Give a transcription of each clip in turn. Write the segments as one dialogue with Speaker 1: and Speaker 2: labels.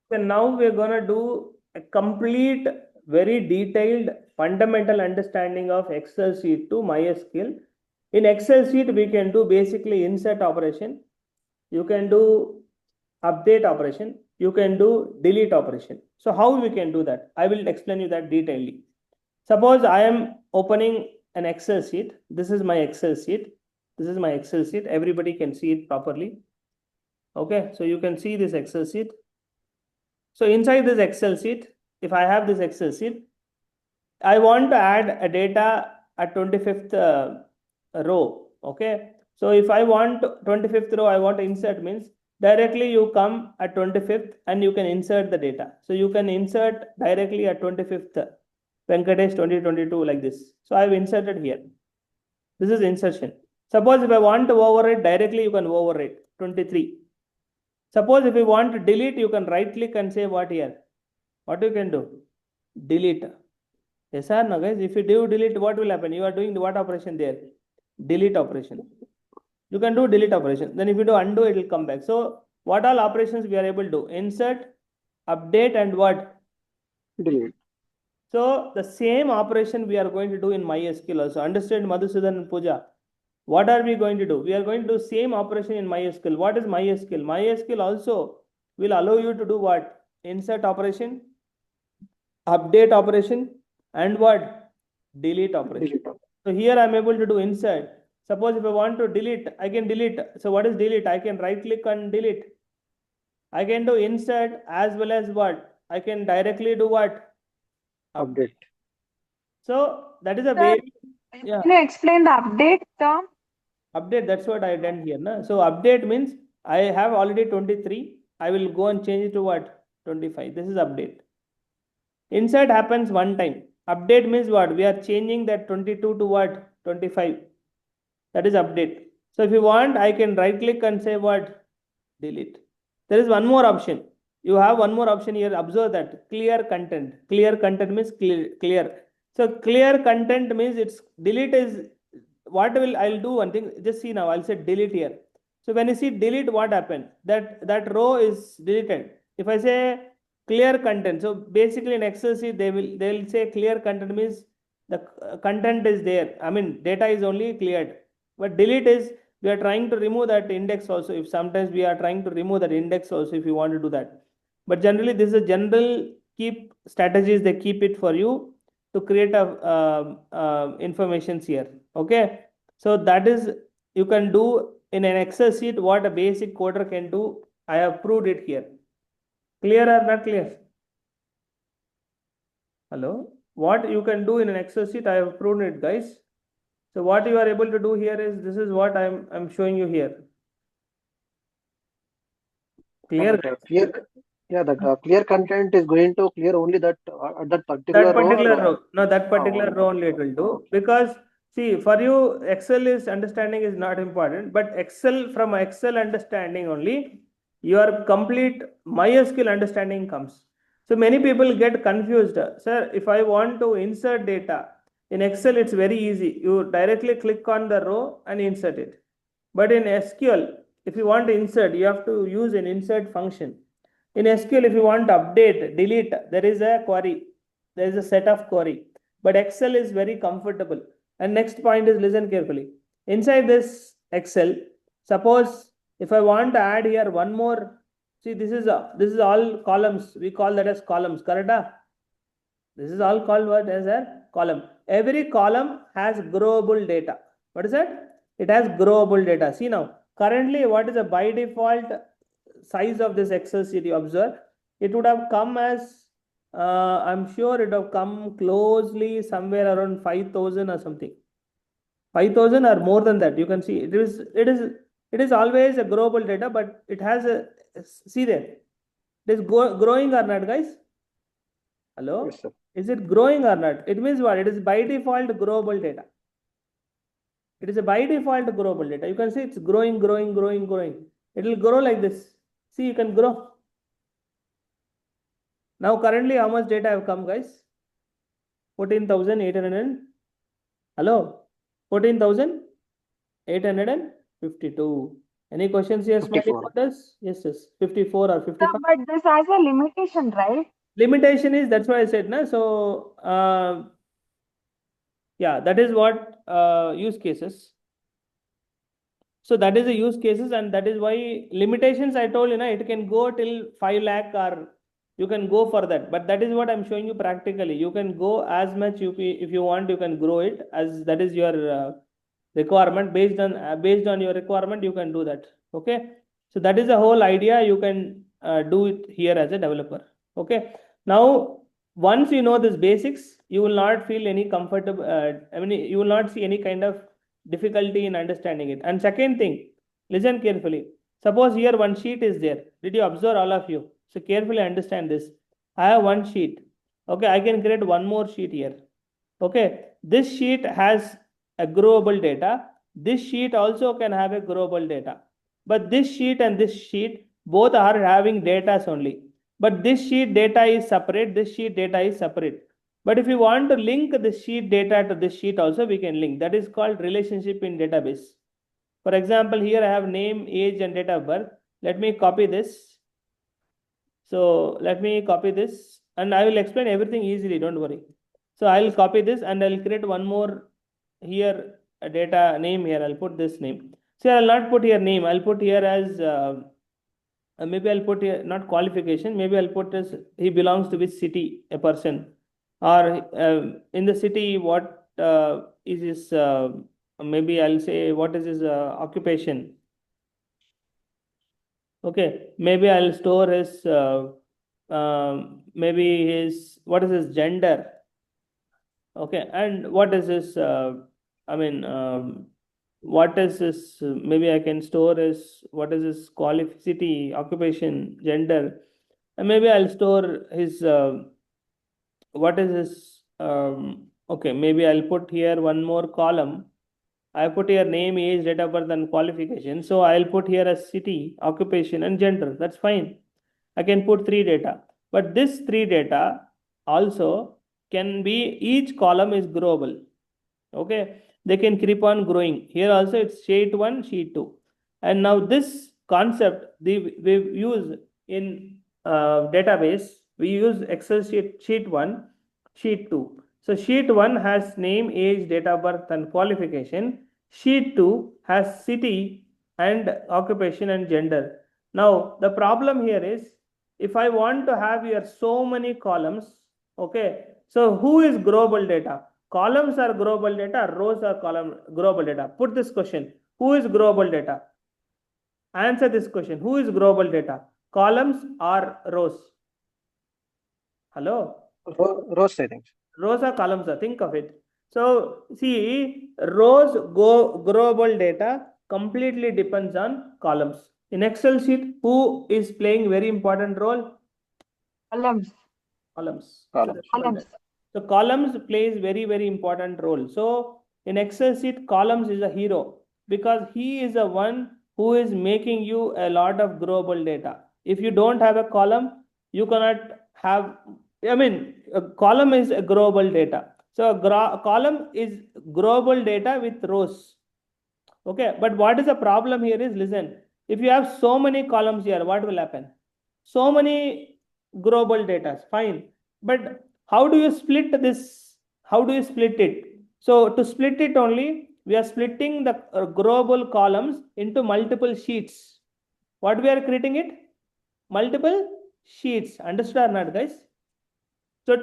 Speaker 1: So now we're gonna do a complete, very detailed, fundamental understanding of Excel sheet to MySQL. In Excel sheet, we can do basically insert operation. You can do update operation. You can do delete operation. So how we can do that? I will explain you that detailedly. Suppose I am opening an Excel sheet. This is my Excel sheet. This is my Excel sheet. Everybody can see it properly. Okay, so you can see this Excel sheet. So inside this Excel sheet, if I have this Excel sheet, I want to add a data at 25th row. Okay. So if I want 25th row, I want to insert means directly you come at 25th and you can insert the data. So you can insert directly at 25th Venkatesh 2022 like this. So I've inserted here. This is insertion. Suppose if I want to overwrite directly, you can overwrite 23. Suppose if you want to delete, you can right click and say what here? What you can do? Delete. Yes or no, guys? If you do delete, what will happen? You are doing what operation there? Delete operation. You can do delete operation. Then if you do undo, it will come back. So what all operations we are able to do? Insert, update, and what?
Speaker 2: Delete.
Speaker 1: So the same operation we are going to do in MySQL also. Understand, Madhusudan and Pooja? What are we going to do? We are going to do same operation in MySQL. What is MySQL? MySQL also will allow you to do what? Insert operation, update operation, and what? Delete operation.
Speaker 2: Delete.
Speaker 1: So here I am able to do insert. Suppose if I want to delete, I can delete. So what is delete? I can right click on delete. I can do insert as well as what? I can directly do what?
Speaker 2: Update.
Speaker 1: So that is a
Speaker 3: Sir,
Speaker 1: very, yeah,
Speaker 3: can you explain the update term?
Speaker 1: update. That's what I done here. Na? So update means I have already 23. I will go and change it to what? 25. This is update. Insert happens one time. Update means what? We are changing that 22 to what? 25. That is update. So if you want, I can right click and say what? Delete. There is one more option. You have one more option here. Observe that. Clear content. Clear content means clear. So clear content means it's delete is what will I'll do one thing. Just see now. I'll say delete here. So when you see delete, what happened? That row is deleted. If I say clear content, so basically in Excel sheet they'll say clear content means the content is there. I mean data is only cleared. But delete is we are trying to remove that index also. If sometimes we are trying to remove that index also if you want to do that. But generally this is a general keep strategies they keep it for you to create a informations here. Okay. So that is you can do in an Excel sheet what a basic coder can do. I have proved it here. Clear or not clear? Hello. What you can do in an Excel sheet, I have proven it, guys. So what you are able to do here is this is what I'm showing you here. Clear, guys?
Speaker 2: Clear. Yeah, that clear content is going to clear only that that particular
Speaker 1: That
Speaker 2: row.
Speaker 1: particular
Speaker 2: Or,
Speaker 1: row. No, that particular
Speaker 2: oh,
Speaker 1: row only it will do because see for you Excel is understanding is not important, but Excel from Excel understanding only your complete MySQL understanding comes. So many people get confused. Sir, if I want to insert data in Excel, it's very easy. You directly click on the row and insert it. But in SQL, if you want to insert, you have to use an insert function. In SQL, if you want to update, delete, there is a query. There is a set of query. But Excel is very comfortable. And next point is listen carefully. Inside this Excel, suppose if I want to add here one more, see this is all columns. We call that as columns, correct? This is all called what as a column. Every column has growable data. What is that? It has growable data. See now, currently what is the by default size of this Excel sheet you observe? It would have come as, I'm sure it would have come closely somewhere around 5,000 or something. 5,000 or more than that. You can see it is always a growable data, but it has a, see there. It is growing or not, guys? Hello?
Speaker 2: yes, sir.
Speaker 1: Is it growing or not? It means what? It is by default growable data. It is a by default growable data. You can see it's growing, growing, growing, growing. It will grow like this. See, you can grow. Now currently how much data have come, guys? 14,800. Hello? 14,852. Any questions here, Smiley
Speaker 2: 54.
Speaker 1: Potters? Yes, 54 or
Speaker 3: Sir,
Speaker 1: 55.
Speaker 3: but this has a limitation, right?
Speaker 1: Limitation is, that's why I said, na. So, yeah, that is what use cases. So that is the use cases, and that is why limitations I told you, it can go till 5 lakh, or you can go for that. But that is what I'm showing you practically. You can go as much if you want. You can grow it as that is your requirement. Based on your requirement, you can do that. Okay. So that is the whole idea. You can do it here as a developer. Okay. Now, once you know this basics, you will not feel any comfortable. You will not see any kind of difficulty in understanding it. And second thing, listen carefully. Suppose here one sheet is there. Did you observe, all of you? So carefully understand this. I have one sheet. Okay, I can create one more sheet here. Okay, this sheet has a growable data. This sheet also can have a growable data. But this sheet and this sheet both are having data only. But this sheet data is separate. This sheet data is separate. But if you want to link the sheet data to this sheet also, we can link. That is called relationship in database. For example, here I have name, age, and date of birth. Let me copy this. So let me copy this, and I will explain everything easily. Don't worry. So I'll copy this and I'll create one more here, a data name here. I'll put this name. So I'll not put here name. I'll put here as maybe I'll put here not qualification. Maybe I'll put as he belongs to which city, a person, or in the city what is his. Maybe I'll say what is his occupation. Okay, maybe I'll store his maybe his what is his gender. Okay, and what is his I mean what is his maybe I can store his what is his qualificity, occupation, gender, and maybe I'll store his what is his okay, maybe I'll put here one more column. I put here name, age, date of birth, and qualification. So I'll put here a city, occupation, and gender. That's fine. I can put 3 data. But this 3 data also can be, each column is growable. Okay. They can keep on growing. Here also it's sheet 1, sheet 2. And now this concept we use in database. We use Excel sheet 1, sheet 2. So sheet 1 has name, age, date of birth, and qualification. Sheet 2 has city and occupation and gender. Now the problem here is, if I want to have here so many columns, okay, so who is growable data? Columns are growable data, rows are growable data. Put this question, who is growable data? Answer this question, who is growable data? Columns or rows? Hello?
Speaker 2: Rows, I think.
Speaker 1: Rows or columns, think of it. So see, rows growable data completely depends on columns. In Excel sheet, who is playing very important role?
Speaker 3: Columns.
Speaker 1: Columns.
Speaker 3: Columns.
Speaker 1: So columns plays very important role. So in Excel sheet, columns is a hero because he is the one who is making you a lot of growable data. If you don't have a column, you cannot have. I mean, a column is a growable data. So a column is growable data with rows. Okay, but what is the problem here is, listen, if you have so many columns here, what will happen? So many growable data, fine. But how do you split this? How do you split it? So to split it only, we are splitting the growable columns into multiple sheets. What we are creating it? Multiple sheets. Understood or not, guys? So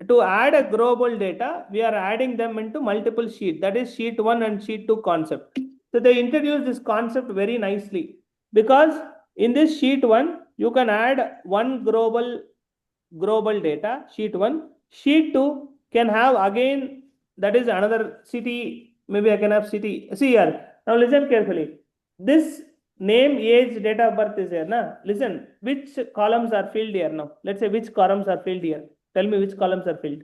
Speaker 1: to add a growable data, we are adding them into multiple sheets. That is sheet 1 and sheet 2 concept. So they introduce this concept very nicely, because in this sheet 1, you can add one global data, sheet 1. Sheet 2 can have again, that is another city. Maybe I can have city. See here. Now listen carefully. This name, age, date of birth is here. Na? Listen, which columns are filled here now? Let's say which columns are filled here. Tell me which columns are filled.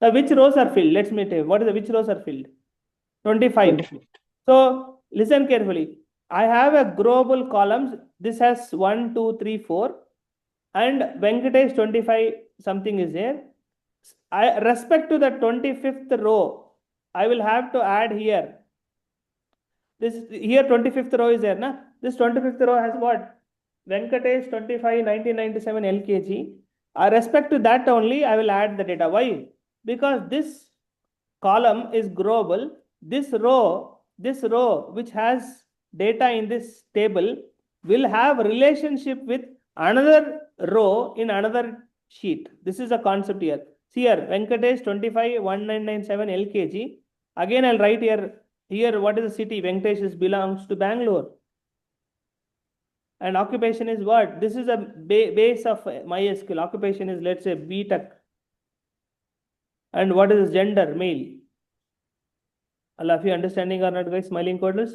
Speaker 1: Which rows are filled? Let me tell you. What is which rows are filled? 25.
Speaker 2: 25.
Speaker 1: So listen carefully. I have a growable columns. This has 1, 2, 3, 4. And Venkatesh 25 something is there. Respect to the 25th row, I will have to add here. This here 25th row is there, na? This 25th row has what? Venkatesh 25 1997 LKG. Respect to that only, I will add the data. Why? Because this column is global. This row which has data in this table will have relationship with another row in another sheet. This is a concept here. See here, Venkatesh 25 1997 LKG. Again, I'll write here what is the city? Venkatesh belongs to Bangalore. And occupation is what? This is a base of MySQL. Occupation is, let's say, BTech. And what is gender? Male. All of you understanding or not, guys? Smiling coders.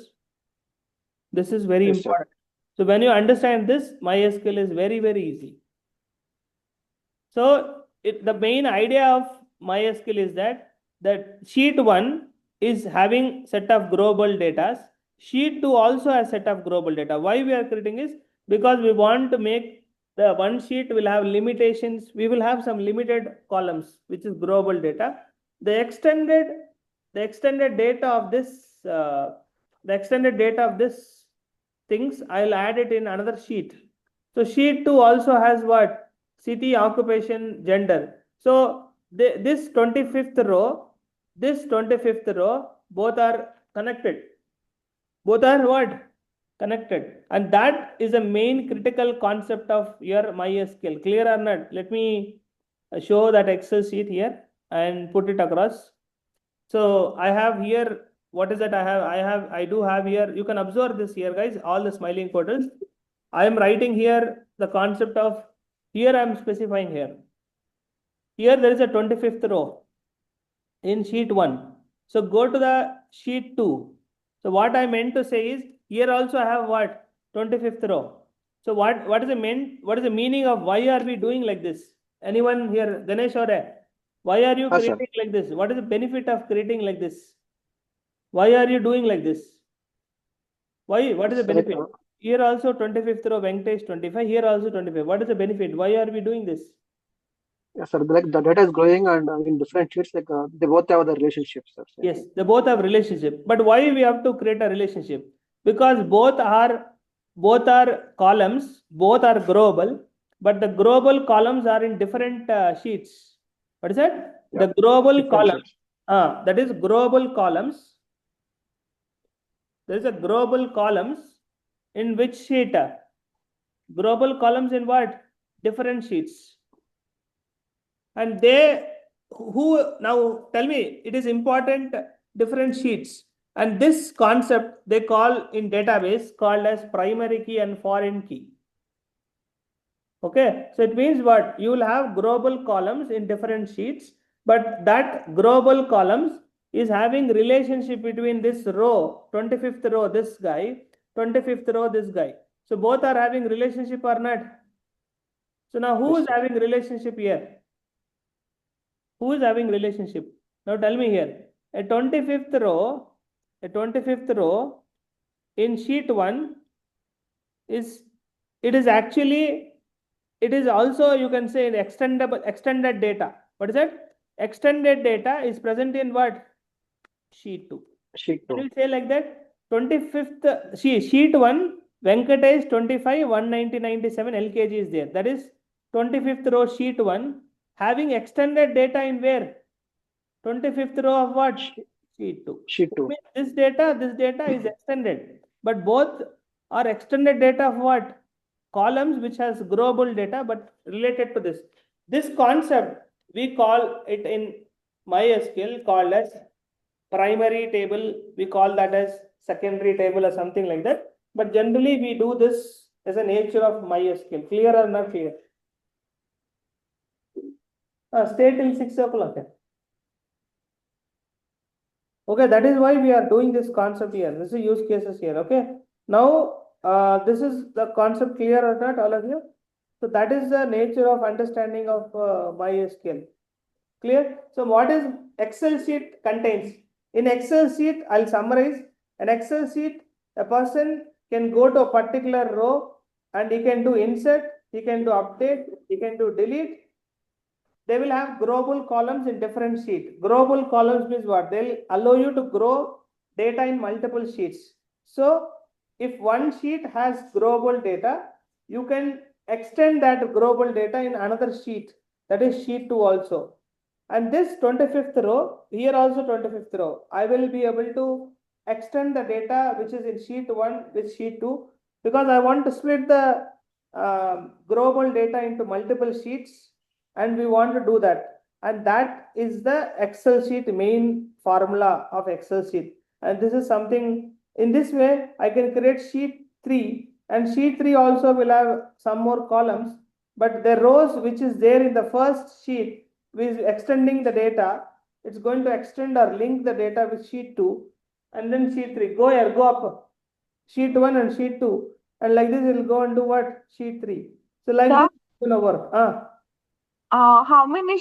Speaker 1: This is very
Speaker 2: Yes, sir.
Speaker 1: important. So when you understand this, MySQL is very, very easy. So the main idea of MySQL is that sheet 1 is having set of global data. Sheet 2 also has set of global data. Why we are creating is because we want to make the one sheet will have limitations. We will have some limited columns, which is global data. The extended data of this things, I'll add it in another sheet. So sheet 2 also has what? City, occupation, gender. So this 25th row, both are connected. Both are what? Connected. And that is a main critical concept of your MySQL. Clear or not? Let me show that Excel sheet here and put it across. So I have here, what is that I do have here, you can observe this here, guys, all the smiling coders. I am writing here the concept of, here I am specifying here. Here there is a 25th row in sheet 1. So go to the sheet 2. So what I meant to say is, here also I have what? 25th row. So what is the meaning of why are we doing like this? Anyone here? Ganesh or why are you creating like this? What is the benefit of creating like this? Why are you doing like this? Why? What is the benefit? Here also 25th row, Venkatesh 25. Here also 25. What is the benefit? Why are we doing this?
Speaker 2: Yes, sir. Like the data is growing and in different sheets, like they both have the relationships, sir.
Speaker 1: Yes, they both have relationship. But why we have to create a relationship? Because both are columns, both are global, but the global columns are in different sheets. What is that?
Speaker 2: Yeah,
Speaker 1: The global
Speaker 2: different
Speaker 1: column.
Speaker 2: sheets.
Speaker 1: That is global columns. There is a global columns in which sheet? Global columns in what? Different sheets. And now tell me, it is important, different sheets. And this concept they call in database called as primary key and foreign key. Okay, so it means what? You will have global columns in different sheets, but that global columns is having relationship between this row, 25th row, this guy, 25th row, this guy. So both are having relationship or not? So now who is having relationship here? Who is having relationship? Now tell me here. A 25th row in sheet 1 is, it is also, you can say, extended data. What is that? Extended data is present in what? Sheet 2.
Speaker 2: Sheet 2.
Speaker 1: Can we say like that? 25th, sheet 1, Venkatesh 25 1997 LKG is there. That is 25th row, sheet 1, having extended data in where? 25th row of what? Sheet 2.
Speaker 2: Sheet 2.
Speaker 1: This data is extended, but both are extended data of what? Columns which has global data, but related to this. This concept we call it in MySQL called as primary table. We call that as secondary table or something like that. But generally we do this as a nature of MySQL. Clear or not clear? Stay till 6 o'clock. Okay, that is why we are doing this concept here. This is use cases here. Okay. Now, this is the concept clear or not, all of you? So that is the nature of understanding of MySQL. Clear? So what is Excel sheet contains? In Excel sheet, I'll summarize. An Excel sheet, a person can go to a particular row and he can do insert, he can do update, he can do delete. They will have global columns in different sheets. Global columns means what? They'll allow you to grow data in multiple sheets. So if one sheet has global data, you can extend that global data in another sheet, that is sheet 2 also. And this 25th row, here also 25th row, I will be able to extend the data which is in sheet 1 with sheet 2, because I want to split the global data into multiple sheets, and we want to do that. And that is the Excel sheet main formula of Excel sheet. And this is something, in this way, I can create sheet 3, and sheet 3 also will have some more columns, but the rows which is there in the first sheet with extending the data, it's going to extend or link the data with sheet 2, and then sheet 3. Go here, go up. Sheet 1 and sheet 2. And like this, it will go and do what? Sheet 3. So like
Speaker 3: Sir?
Speaker 1: this, it's going to work.
Speaker 3: How many